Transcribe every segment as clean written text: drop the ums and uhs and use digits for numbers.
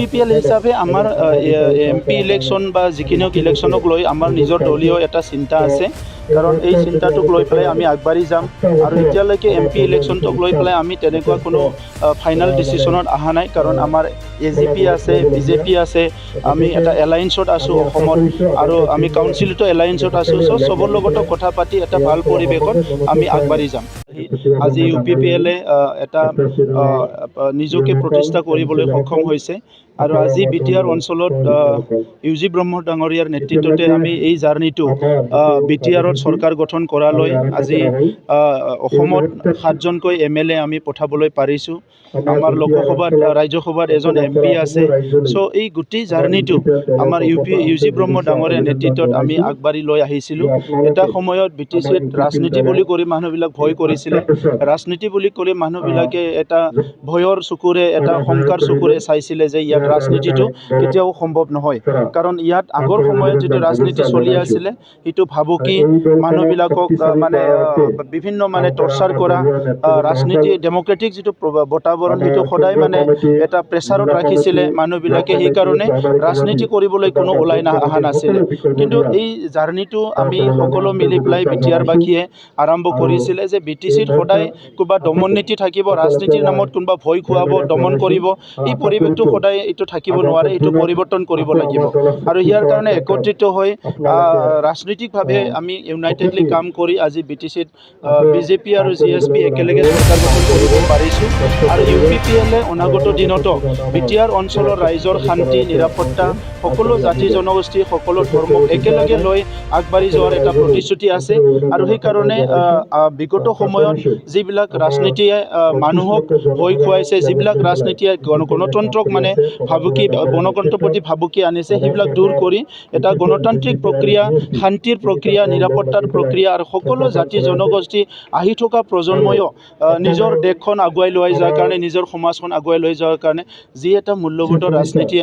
UPPL হিচাপে আমাৰ MP election বা যিকোনো ইলেকশ্যনক লৈ আমাৰ নিজৰ দলীয় এটা চিন্তা আছে কাৰণ এই চিন্তাটোক লৈ পেলাই আমি আগবাঢ়ি যাম আৰু এতিয়ালৈকে MP ইলেকশ্যনটোক লৈ পেলাই আমি তেনেকুৱা কোনো ফাইনেল ডিচিশ্যনত অহা নাই কাৰণ আমাৰ AGP আছে BJP আছে আমি এটা এলায়েন্সত আছোঁ অসমত আৰু আমি কাউন্সিলতো এলায়েন্সত আছোঁ চবৰ লগতো কথা পাতি এটা ভাল পৰিৱেশত আমি আগবাঢ়ি যাম আজি UPPL এটা নিজকে প্ৰতিষ্ঠা কৰিবলৈ সক্ষম হৈছে আৰু আজি BTR অঞ্চলত UG ব্ৰহ্ম ডাঙৰীয়াৰ নেতৃত্বতে আমি এই জাৰ্নিটো BTRত চৰকাৰ গঠন কৰালৈ আজি অসমত 7জনকৈ MLA আমি পঠাবলৈ পাৰিছোঁ আমাৰ লোকসভাত ৰাজ্যসভাত এজন MP আছে চ' এই গোটেই জাৰ্নিটো আমাৰ UG ব্ৰহ্ম ডাঙৰীয়াৰ নেতৃত্বত আমি আগবাঢ়ি লৈ আহিছিলোঁ এটা সময়ত BTCত ৰাজনীতি বুলি কৰি মানুহবিলাক ভয় কৰিছিলে ৰাজনীতি বুলি ক'লে মানুহবিলাকে এটা ভয়ৰ চকুৰে এটা শংকাৰ চকুৰে চাইছিলে যে ইয়াত ৰাজনীতিটো কেতিয়াও সম্ভৱ নহয় কাৰণ ইয়াত আগৰ সময়ত যিটো ৰাজনীতি চলি আছিলে সেইটো ভাবুকি মানুহবিলাকক মানে বিভিন্ন মানে টৰ্চাৰ কৰা ৰাজনীতি ডেমক্ৰেটিক যিটো বাতাবৰণ সেইটো সদায় মানে এটা প্ৰেছাৰত ৰাখিছিলে মানুহবিলাকে সেইকাৰণে ৰাজনীতি কৰিবলৈ কোনো ওলাই অহা নাছিলে কিন্তু এই জাৰ্নিটো আমি সকলো মিলি পেলাই BTRবাসীয়ে আৰম্ভ কৰিছিলে যে BTCত সদায় কোনোবা দমন নীতি থাকিব ৰাজনীতিৰ নামত কোনোবা ভয় খুৱাব দমন কৰিব এই পৰিৱেশটো সদায় এইটো থাকিব নোৱাৰে এইটো পৰিৱৰ্তন কৰিব লাগিব আৰু ইয়াৰ কাৰণে একত্ৰিত হৈ ৰাজনৈতিকভাৱে আমি ইউনাইটেডলি কাম কৰি আজি BTCত BJP আৰু GSP একেলগে চৰকাৰ গঠন কৰিব পাৰিছোঁ আৰু UPPLে অনাগত দিনতো BTR অঞ্চলৰ ৰাইজৰ শান্তি নিৰাপত্তা সকলো জাতি জনগোষ্ঠী সকলো ধৰ্মক একেলগে লৈ আগবাঢ়ি যোৱাৰ এটা প্ৰতিশ্ৰুতি আছে আৰু সেইকাৰণে বিগত সময়ত যিবিলাক ৰাজনীতিয়ে মানুহক ভয় খুৱাইছে যিবিলাক ৰাজনীতিয়ে গণতন্ত্ৰক মানে ভাবুকি গণতন্ত্ৰৰ প্ৰতি ভাবুকি আনিছে সেইবিলাক দূৰ কৰি এটা গণতান্ত্ৰিক প্ৰক্ৰিয়া শান্তিৰ প্ৰক্ৰিয়া নিৰাপত্তাৰ প্ৰক্ৰিয়া আৰু সকলো জাতি জনগোষ্ঠী আহি থকা প্ৰজন্ময়ো নিজৰ দেশখন আগুৱাই লৈ যোৱাৰ কাৰণে নিজৰ সমাজখন আগুৱাই লৈ যোৱাৰ কাৰণে যি এটা মূল্যবোধ ৰাজনীতি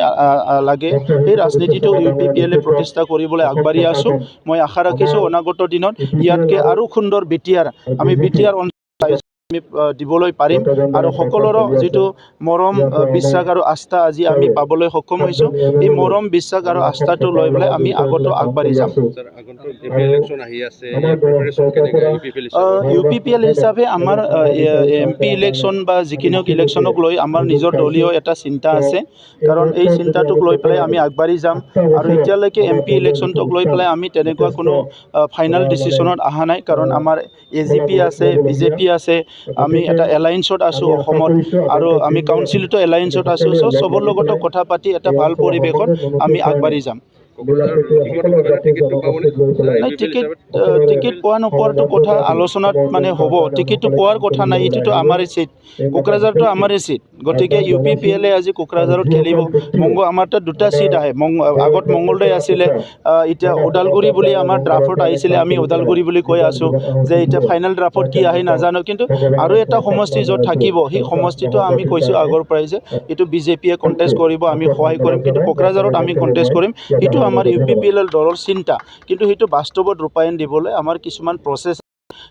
লাগে সেই ৰাজনীতিটো UPPLে প্ৰতিষ্ঠা কৰিবলৈ আগবাঢ়ি আছোঁ মই আশা ৰাখিছোঁ অনাগত দিনত ইয়াতকৈ আৰু সুন্দৰ BTR আমি BTR আমি দিবলৈ পাৰিম আৰু সকলোৰে যিটো মৰম বিশ্বাস আৰু আস্থা আজি আমি পাবলৈ সক্ষম হৈছোঁ এই মৰম বিশ্বাস আৰু আস্থাটো লৈ পেলাই আমি আগতো আগবাঢ়ি যাম UPPL হিচাপে আমাৰ MP ইলেকশ্যন বা যিকোনো ইলেকশ্যনক লৈ আমাৰ নিজৰ দলীয় এটা চিন্তা আছে কাৰণ এই চিন্তাটোক লৈ পেলাই আমি আগবাঢ়ি যাম আৰু এতিয়ালৈকে MP ইলেকশ্যনটোক লৈ পেলাই আমি তেনেকুৱা কোনো ফাইনেল ডিচিশ্যনত অহা নাই কাৰণ আমাৰ AGP আছে BJP আছে আমি এটা এলায়েন্সত আছোঁ অসমত আৰু আমি কাউন্সিলতো এলায়েন্সত আছোঁ চবৰ লগতো কথা পাতি এটা ভাল পৰিৱেশত আমি আগবাঢ়ি যাম টিকেট পোৱা নোপোৱাৰটো কথা আলোচনাত মানে হ'ব টিকেটটো পোৱাৰ কথা নাই এইটোতো আমাৰে চিট কোকৰাঝাৰটো আমাৰে চিট গতিকে UPPLে আজি কোকৰাঝাৰত খেলিব আমাৰ তাত দুটা চিট আহে আগত মংগলদৈ আছিলে এতিয়া ওদালগুৰি বুলি আমাৰ ড্ৰাফত আহিছিলে আমি ওদালগুৰি বুলি কৈ আছোঁ যে এতিয়া ফাইনেল ড্ৰাফত কি আহে নাজানো কিন্তু আৰু এটা সমষ্টি য'ত থাকিব সেই সমষ্টিটো আমি কৈছোঁ আগৰ পৰাই যে এইটো BJPয়ে কণ্টেষ্ট কৰিব আমি সহায় কৰিম কিন্তু কোকৰাঝাৰত আমি কণ্টেষ্ট কৰিম সেইটো আমাৰ UPPL দলৰ চিন্তা কিন্তু সেইটো বাস্তৱত ৰূপায়ণ দিবলৈ আমাৰ কিছুমান প্ৰচেছ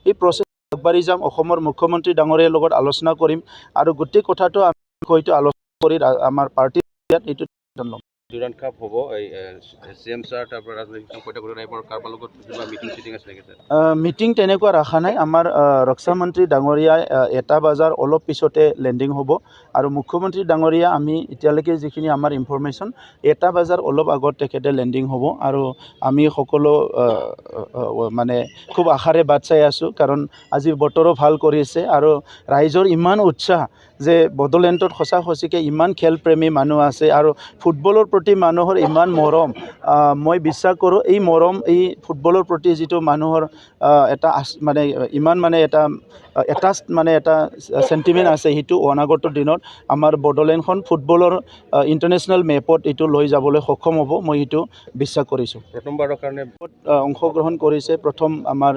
এই প্ৰচেছ আগবাঢ়ি যাম অসমৰ মুখ্যমন্ত্ৰী ডাঙৰীয়াৰ লগত আলোচনা কৰিম আৰু গোটেই কথাটো আমি হয়তো আলোচনা কৰি আমাৰ পাৰ্টি এইটো ল'ম জুৰান কাপ হ'ব এই CM ছাৰ তাৰপৰা ৰাজনৈতিক টাইপৰ কাৰোবাৰ লগত কিবা মিটিং চিটিং আছে নেকি ছাৰ মিটিং তেনেকুৱা ৰখা নাই আমাৰ ৰক্ষা মন্ত্ৰী ডাঙৰীয়াই 1 বজাৰ অলপ পিছতে লেণ্ডিং হ'ব আৰু মুখ্যমন্ত্ৰী ডাঙৰীয়া আমি এতিয়ালৈকে যিখিনি আমাৰ ইনফৰমেশ্যন 1 বজাৰ অলপ আগত তেখেতে লেণ্ডিং হ'ব আৰু আমি সকলো মানে খুব আশাৰে বাট চাই আছোঁ কাৰণ আজি বতৰো ভাল কৰিছে আৰু ৰাইজৰ ইমান উৎসাহ যে বড়োলেণ্ডত সঁচাকৈ ইমান খেলপ্ৰেমী মানুহ আছে আৰু ফুটবলৰ প্ৰতি মানুহৰ ইমান মৰম মই বিশ্বাস কৰোঁ এই মৰম এই ফুটবলৰ প্ৰতি যিটো মানুহৰ এটা মানে ইমান মানে এটা মানে এটা সেন্টিমেন্ট আছে সেইটো অনাগত দিনত আমাৰ বড়োলেণ্ডখন ফুটবলৰ ইণ্টাৰনেশ্যনেল মেপত এইটো লৈ যাবলৈ সক্ষম হ'ব মই এইটো বিশ্বাস কৰিছোঁ প্ৰথমবাৰৰ কাৰণে অংশগ্ৰহণ কৰিছে প্ৰথম আমাৰ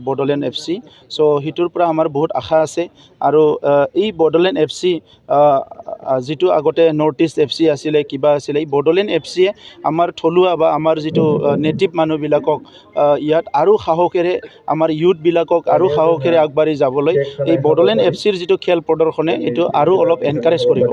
বড়োলেণ্ড FC চ' সেইটোৰ পৰা আমাৰ বহুত আশা আছে আৰু এই বড়োলেণ্ড FC যিটো আগতে নৰ্থ ইষ্ট FC আছিলে কিবা আছিলে এই বড়োলেণ্ড FCয়ে আমাৰ থলুৱা বা আমাৰ যিটো নেটিভ মানুহবিলাকক ইয়াত আৰু সাহসেৰে আমাৰ ইউথবিলাকক আৰু সাহসেৰে আগবাঢ়ি যাবলৈ এই বড়োলেণ্ড FCৰ যিটো খেল প্ৰদৰ্শনে এইটো আৰু অলপ এনকাৰেজ কৰিব